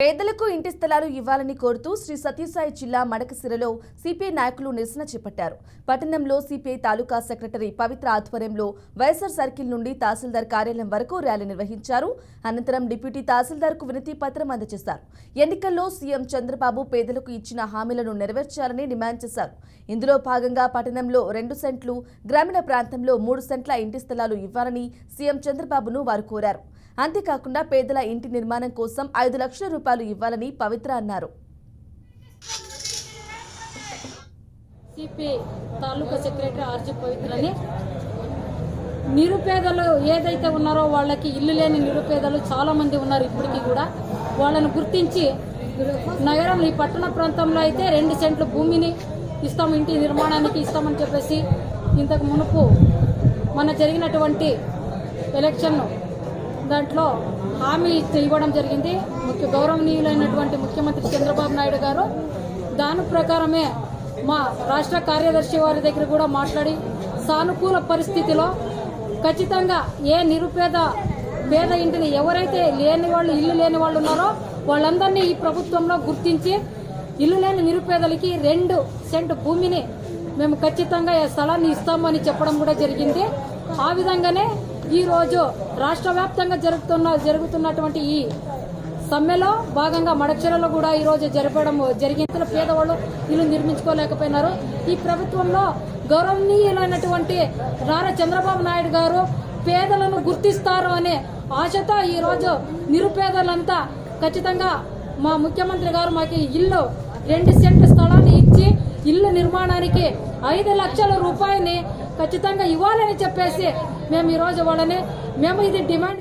పేదలకు ఇంటి స్థలాలు ఇవ్వాలని కోరుతూ శ్రీ సత్యసాయి జిల్లా మడకసిరలో సిపిఐ నాయకులు నిరసన చేపట్టారు. పట్టణంలో సిపిఐ తాలూకా సెక్రటరీ పవిత్ర ఆధ్వర్యంలో వైఎస్ఆర్ సర్కిల్ నుండి తహసీల్దార్ కార్యాలయం వరకు ర్యాలీ నిర్వహించారు. అనంతరం డిప్యూటీ తహసీల్దార్కు వినతి పత్రం అందజేశారు. ఎన్నికల్లో సీఎం చంద్రబాబు పేదలకు ఇచ్చిన హామీలను నెరవేర్చాలని డిమాండ్ చేశారు. ఇందులో భాగంగా పట్టణంలో 2 సెంట్లు, గ్రామీణ ప్రాంతంలో 3 సెంట్ల ఇంటి స్థలాలు ఇవ్వాలని సీఎం చంద్రబాబును వారు కోరారు. అంతేకాకుండా పేదల ఇంటి నిర్మాణం కోసం 5 లక్షల రూపాయలు ఇవ్వాలని పవిత్ర అన్నారు. సిపిఐ తాలూకా సెక్రటరీ ఆర్జీ పవిత్రని నిరుపేదలు ఏదైతే ఉన్నారో వాళ్ళకి ఇల్లు లేని నిరుపేదలు చాలా మంది ఉన్నారు. ఇప్పటికీ కూడా వాళ్ళను గుర్తించి నగరంలో ఈ పట్టణ ప్రాంతంలో అయితే 2 సెంట్ల భూమిని ఇస్తాం, ఇంటి నిర్మాణానికి ఇస్తామని చెప్పేసి ఇంతకు మునుపు మన జరిగినటువంటి ఎలక్షన్ దాంట్లో హామీ ఇవ్వడం జరిగింది. గౌరవనీయులైనటువంటి ముఖ్యమంత్రి చంద్రబాబు నాయుడు గారు దాని ప్రకారమే మా రాష్ట్ర కార్యదర్శి వారి దగ్గర కూడా మాట్లాడి సానుకూల పరిస్థితిలో ఖచ్చితంగా ఏ పేద ఇంటిని ఎవరైతే ఇల్లు లేని వాళ్ళు ఉన్నారో వాళ్ళందరినీ ఈ ప్రభుత్వంలో గుర్తించి ఇల్లు లేని నిరుపేదలకి 2 సెంటు భూమిని మేము ఖచ్చితంగా స్థలాన్ని ఇస్తామని చెప్పడం కూడా జరిగింది. ఆ విధంగానే ఈ రోజు రాష్ట్ర వ్యాప్తంగా జరుగుతున్నటువంటి ఈ సమ్మెలో భాగంగా మడకసిరలో కూడా ఈ రోజు జరపడం జరిగింది. పేదవాళ్ళు ఇల్లు నిర్మించుకోలేకపోయినారు. ఈ ప్రభుత్వంలో గౌరవనీయులైనటువంటి నారా చంద్రబాబు నాయుడు గారు పేదలను గుర్తిస్తారు అనే ఆశతో ఈ రోజు నిరుపేదలంతా ఖచ్చితంగా మా ముఖ్యమంత్రి గారు మాకు 2 సెంట్ల స్థలాన్ని ఇచ్చి ఇల్లు నిర్మాణానికి 5 లక్షల రూపాయలని ఖచ్చితంగా ఇవ్వాలని చెప్పేసి మేము ఈ రోజు వాళ్ళని ఇది డిమాండ్